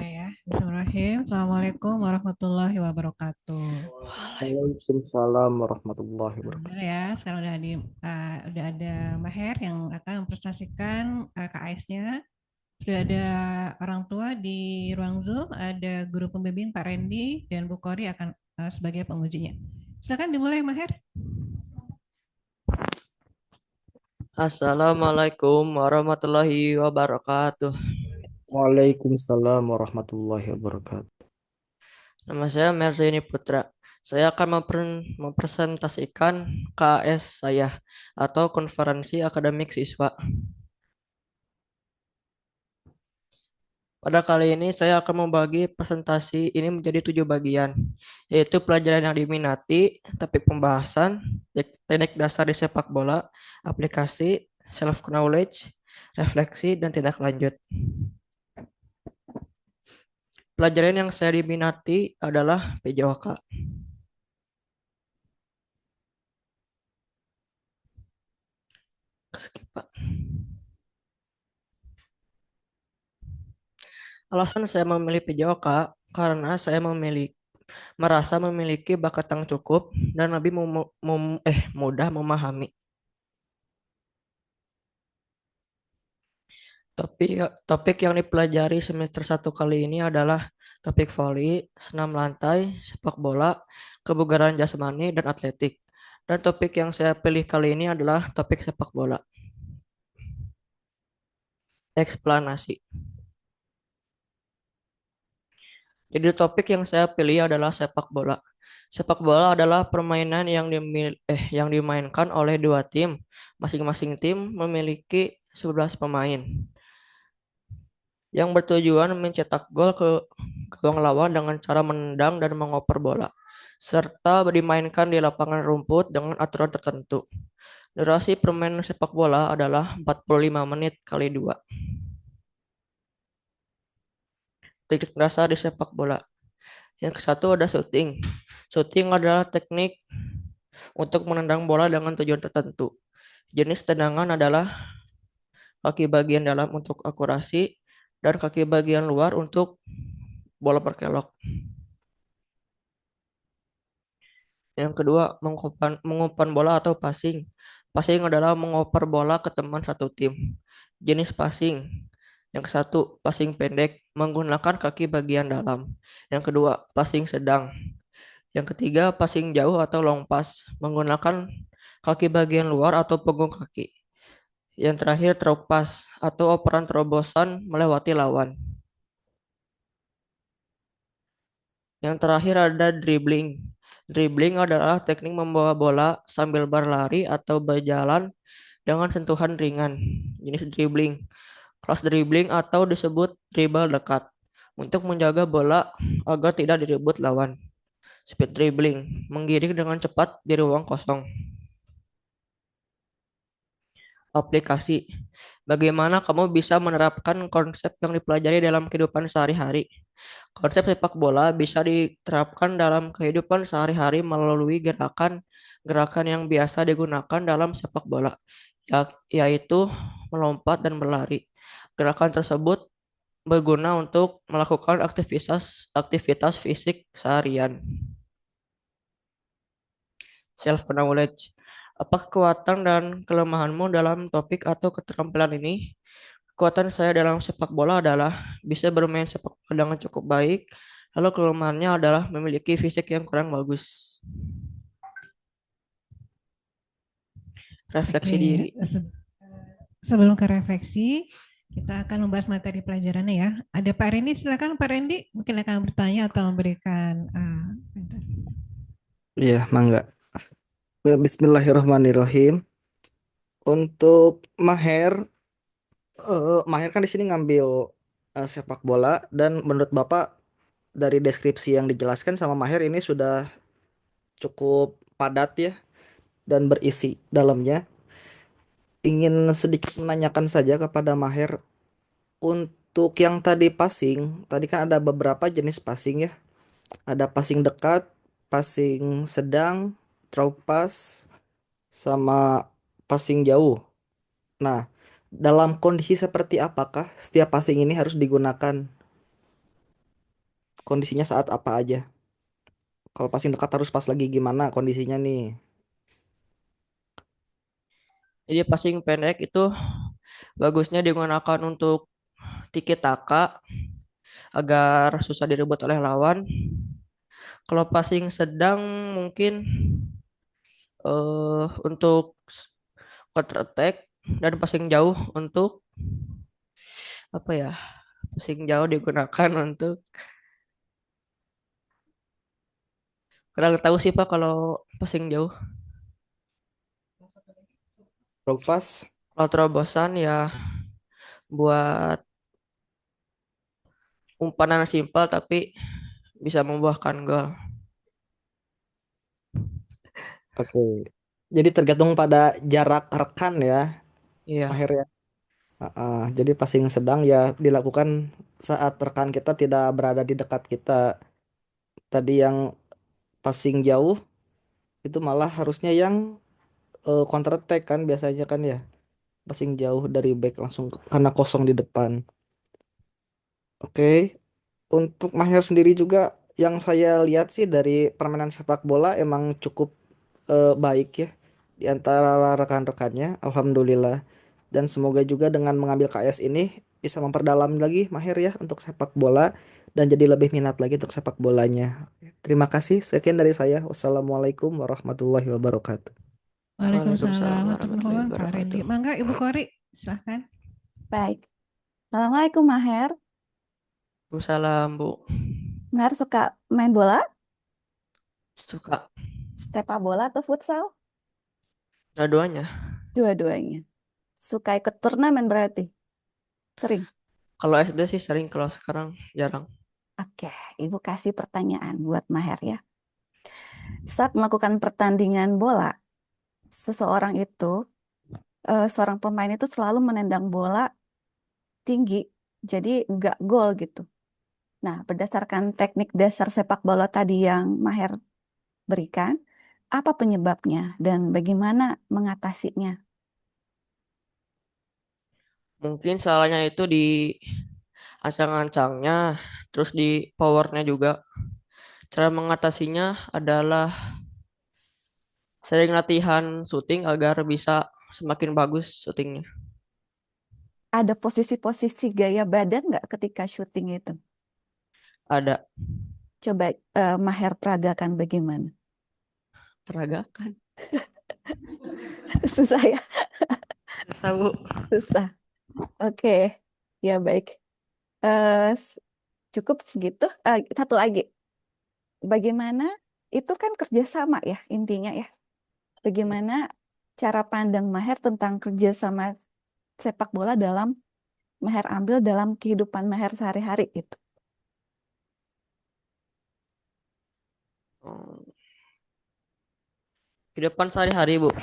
Mulai ya. Bismillahirrahmanirrahim. Assalamualaikum warahmatullahi wabarakatuh. Waalaikumsalam warahmatullahi Alhamdulillah wabarakatuh. ya. Sekarang udah ada Maher yang akan mempresentasikan KAS-nya. Sudah ada orang tua di ruang Zoom. Ada guru pembimbing Pak Randy dan Bu Kori akan sebagai pengujinya. Silakan dimulai Maher. Assalamualaikum warahmatullahi wabarakatuh. Waalaikumsalam warahmatullahi wabarakatuh. Nama saya Merzeni Putra. Saya akan mempresentasikan KS saya atau Konferensi Akademik Siswa. Pada kali ini saya akan membagi presentasi ini menjadi 7 bagian, yaitu pelajaran yang diminati, topik pembahasan, teknik dasar di sepak bola, aplikasi, self-knowledge, refleksi, dan tindak lanjut. Pelajaran yang saya diminati adalah PJOK. Skip, Pak. Alasan saya memilih PJOK karena saya merasa memiliki bakat yang cukup dan lebih mudah memahami. Topik yang dipelajari semester 1 kali ini adalah topik voli, senam lantai, sepak bola, kebugaran jasmani, dan atletik. Dan topik yang saya pilih kali ini adalah topik sepak bola. Eksplanasi. Jadi topik yang saya pilih adalah sepak bola. Sepak bola adalah permainan yang dimainkan oleh dua tim. Masing-masing tim memiliki 11 pemain yang bertujuan mencetak gol ke gawang lawan dengan cara menendang dan mengoper bola, serta dimainkan di lapangan rumput dengan aturan tertentu. Durasi permainan sepak bola adalah 45 menit kali 2. Teknik dasar di sepak bola. Yang ke satu ada shooting. Shooting adalah teknik untuk menendang bola dengan tujuan tertentu. Jenis tendangan adalah kaki bagian dalam untuk akurasi dan kaki bagian luar untuk bola berkelok. Yang kedua, mengumpan bola atau passing. Passing adalah mengoper bola ke teman satu tim. Jenis passing. Yang satu, passing pendek menggunakan kaki bagian dalam. Yang kedua, passing sedang. Yang ketiga, passing jauh atau long pass menggunakan kaki bagian luar atau punggung kaki. Yang terakhir, throw pass atau operan terobosan melewati lawan. Yang terakhir ada dribbling. Dribbling adalah teknik membawa bola sambil berlari atau berjalan dengan sentuhan ringan. Jenis dribbling. Kelas dribbling atau disebut dribble dekat untuk menjaga bola agar tidak direbut lawan. Speed dribbling, menggiring dengan cepat di ruang kosong. Aplikasi. Bagaimana kamu bisa menerapkan konsep yang dipelajari dalam kehidupan sehari-hari? Konsep sepak bola bisa diterapkan dalam kehidupan sehari-hari melalui gerakan yang biasa digunakan dalam sepak bola, yaitu melompat dan berlari. Gerakan tersebut berguna untuk melakukan aktivitas fisik seharian. Self knowledge. Apa kekuatan dan kelemahanmu dalam topik atau keterampilan ini? Kekuatan saya dalam sepak bola adalah bisa bermain sepak bola dengan cukup baik, lalu kelemahannya adalah memiliki fisik yang kurang bagus. Refleksi diri. Sebelum ke refleksi, kita akan membahas materi pelajarannya ya. Ada Pak Randy, silakan Pak Randy, mungkin akan bertanya atau memberikan. Iya, mangga. Bismillahirrahmanirrahim. Untuk Maher kan di sini ngambil sepak bola dan menurut Bapak dari deskripsi yang dijelaskan sama Maher ini sudah cukup padat ya dan berisi dalamnya. Ingin sedikit menanyakan saja kepada Maher untuk yang tadi passing, tadi kan ada beberapa jenis passing ya. Ada passing dekat, passing sedang, throw pass, sama passing jauh. Nah, dalam kondisi seperti apakah setiap passing ini harus digunakan? kondisinya saat apa aja. Kalau passing dekat harus pas lagi gimana kondisinya nih. Jadi passing pendek itu bagusnya digunakan untuk tiki taka agar susah direbut oleh lawan. Kalau passing sedang mungkin untuk counter attack, dan passing jauh untuk apa ya? Passing jauh digunakan untuk kurang tahu sih Pak kalau passing jauh. Long pass. Kalau terobosan ya buat umpan simpel tapi bisa membuahkan gol. Oke. Jadi tergantung pada jarak rekan ya, Iya, Mahir ya. Jadi passing sedang ya dilakukan saat rekan kita tidak berada di dekat kita. Tadi yang passing jauh itu malah harusnya yang counter attack kan biasanya kan ya. Passing jauh dari back langsung karena kosong di depan. Oke, untuk Maher sendiri juga yang saya lihat sih dari permainan sepak bola emang cukup baik ya di antara rekan-rekannya, alhamdulillah. Dan semoga juga dengan mengambil KS ini bisa memperdalam lagi Maher ya untuk sepak bola dan jadi lebih minat lagi untuk sepak bolanya. Terima kasih, sekian dari saya. Wassalamualaikum warahmatullahi wabarakatuh. Waalaikumsalam Waalaikumsalam warahmatullahi warahmatullahi Pak Randy. wabarakatuh. Mangga Ibu Kori, silahkan. Baik. Assalamualaikum Maher. Waalaikumsalam Bu. Maher suka main bola, Suka sepak bola atau futsal? dua-duanya. Dua-duanya. Suka ikut turnamen berarti? Sering? Kalau SD sih sering, kalau sekarang jarang. Oke, Ibu kasih pertanyaan buat Maher ya. Saat melakukan pertandingan bola, seseorang itu, seorang pemain itu selalu menendang bola tinggi, jadi nggak gol gitu. Nah, berdasarkan teknik dasar sepak bola tadi yang Maher berikan, apa penyebabnya dan bagaimana mengatasinya? Mungkin salahnya itu di ancang-ancangnya, terus di powernya juga. Cara mengatasinya adalah sering latihan syuting agar bisa semakin bagus syutingnya. Ada posisi-posisi gaya badan nggak ketika syuting itu? Ada Coba Maher peragakan bagaimana? peragakan. Susah ya? Bisa Bu. Susah. Oke, ya baik. Eh, s- Cukup segitu. Satu lagi. Bagaimana itu kan kerjasama ya intinya ya. Bagaimana cara pandang Maher tentang kerjasama sepak bola dalam Maher ambil dalam kehidupan Maher sehari-hari itu? Hmm, Kehidupan sehari-hari Bu.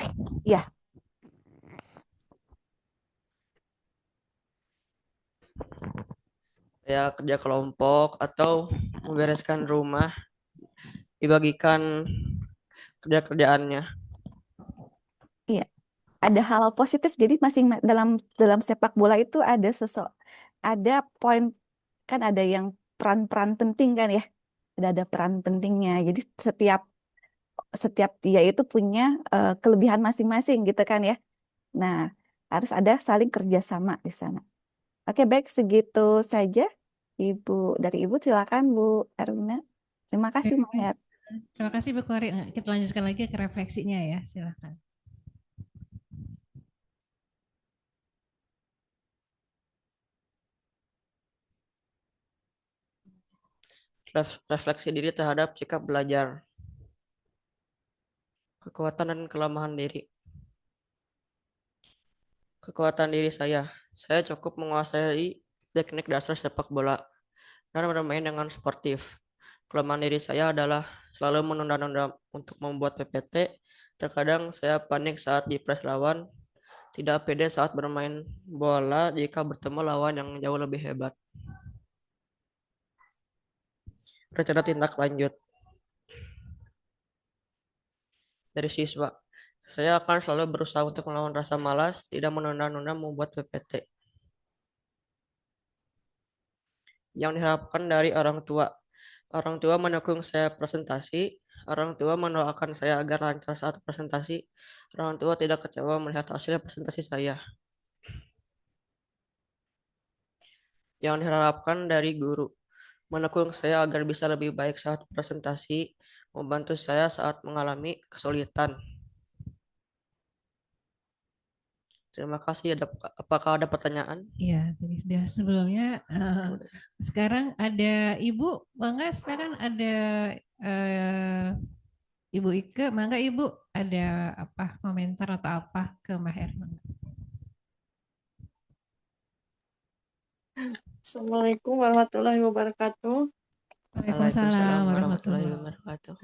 Ya, Ya kerja kelompok atau membereskan rumah, dibagikan kerja-kerjaannya. iya. Ada hal positif. Jadi masing dalam dalam sepak bola itu ada poin kan ada yang peran-peran penting kan ya. Ada peran pentingnya. Jadi setiap setiap dia itu punya kelebihan masing-masing gitu kan ya. Nah, harus ada saling kerjasama di sana. Oke, baik segitu saja. Ibu dari Ibu silakan Bu Erwina. Terima kasih Maher. Terima kasih Bu Kori. Nah, kita lanjutkan lagi ke refleksinya ya, silahkan. Refleksi diri terhadap sikap belajar, kekuatan dan kelemahan diri. Kekuatan diri saya cukup menguasai teknik dasar sepak bola dan bermain dengan sportif. Kelemahan diri saya adalah selalu menunda-nunda untuk membuat PPT. Terkadang saya panik saat di press lawan, tidak pede saat bermain bola jika bertemu lawan yang jauh lebih hebat. Rencana tindak lanjut dari siswa. Saya akan selalu berusaha untuk melawan rasa malas, tidak menunda-nunda membuat PPT. Yang diharapkan dari orang tua, Orang tua mendukung saya presentasi. Orang tua mendoakan saya agar lancar saat presentasi. Orang tua tidak kecewa melihat hasil presentasi saya. Yang diharapkan dari guru mendukung saya agar bisa lebih baik saat presentasi, membantu saya saat mengalami kesulitan. Terima kasih. Apakah ada pertanyaan? Iya, tadi sudah sebelumnya. Udah. Sekarang ada Ibu, Mangga, silakan ada Ibu Ike, Mangga Ibu, ada apa komentar atau apa ke Maher? Mangga. Assalamualaikum warahmatullahi wabarakatuh. Waalaikumsalam Waalaikumsalam warahmatullahi warahmatullahi wabarakatuh.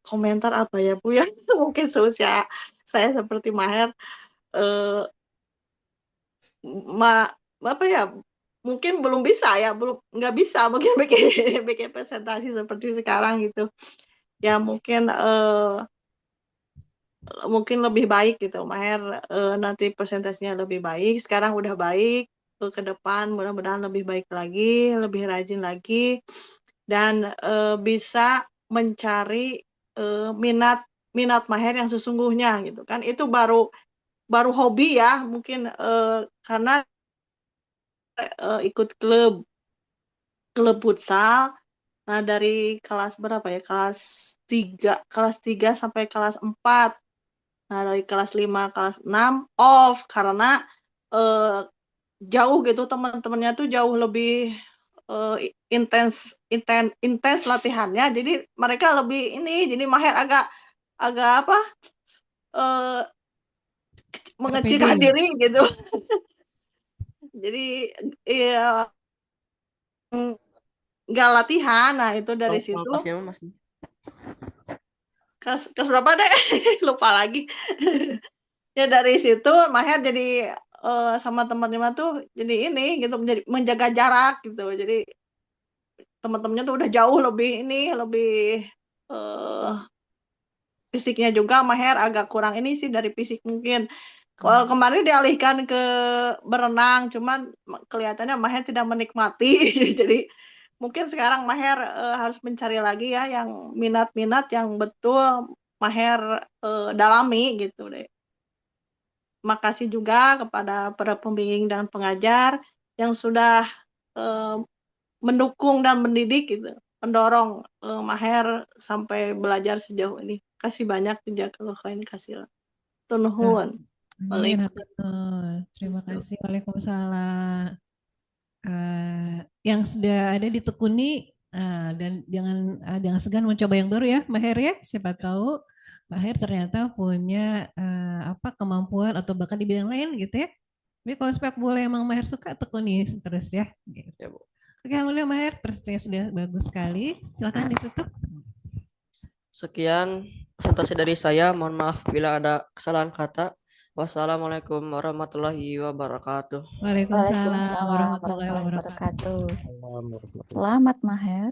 Komentar apa ya Bu ya? Mungkin seusia saya seperti Maher, eh, apa ya? Mungkin belum bisa ya, belum nggak bisa mungkin bikin bikin presentasi seperti sekarang gitu. Ya mungkin mungkin lebih baik gitu, Maher, nanti presentasinya lebih baik. Sekarang udah baik, ke depan mudah-mudahan lebih baik lagi, lebih rajin lagi, dan bisa mencari minat Maher yang sesungguhnya gitu kan. Itu baru hobi ya mungkin, karena ikut klub futsal. Nah, dari kelas berapa ya? Kelas 3 sampai kelas 4. Nah, dari kelas 5, kelas 6 off karena jauh gitu, teman-temannya tuh jauh lebih intens latihannya. Jadi mereka lebih ini, jadi Maher agak apa? eh, mengecilkan PPD. diri gitu. Jadi ya nggak latihan. Nah, itu dari situ Kelasnya masih. kelas berapa deh? Lupa lagi. Ya dari situ Maher jadi sama teman-teman tuh jadi ini gitu, menjaga jarak gitu. Jadi teman-temannya tuh udah jauh lebih ini, lebih fisiknya juga Maher agak kurang ini sih dari fisik mungkin. Kemarin dialihkan ke berenang, cuman kelihatannya Maher tidak menikmati. Jadi mungkin sekarang Maher harus mencari lagi ya yang minat-minat yang betul Maher dalami gitu deh. Makasih juga kepada para pembimbing dan pengajar yang sudah mendukung dan mendidik gitu, mendorong Maher sampai belajar sejauh ini. Kasih banyak jazakallahu khairan kasiran. Tunuhun. Amin. Waalaikumsalam. Terima kasih. Waalaikumsalam. Yang sudah ada ditekuni dan jangan segan mencoba yang baru ya, Maher ya. Siapa tahu Maher ternyata punya apa kemampuan atau bahkan di bidang lain gitu ya. Tapi kalau sepak bola emang Maher suka, tekuni terus ya. Gitu. Ya, Bu. Oke, alhamdulillah Maher, presentasinya sudah bagus sekali. Silakan ditutup. Sekian presentasi dari saya. Mohon maaf bila ada kesalahan kata. Wassalamualaikum warahmatullahi wabarakatuh. Waalaikumsalam Waalaikumsalam warahmatullahi warahmatullahi wabarakatuh. wabarakatuh. Selamat Maher.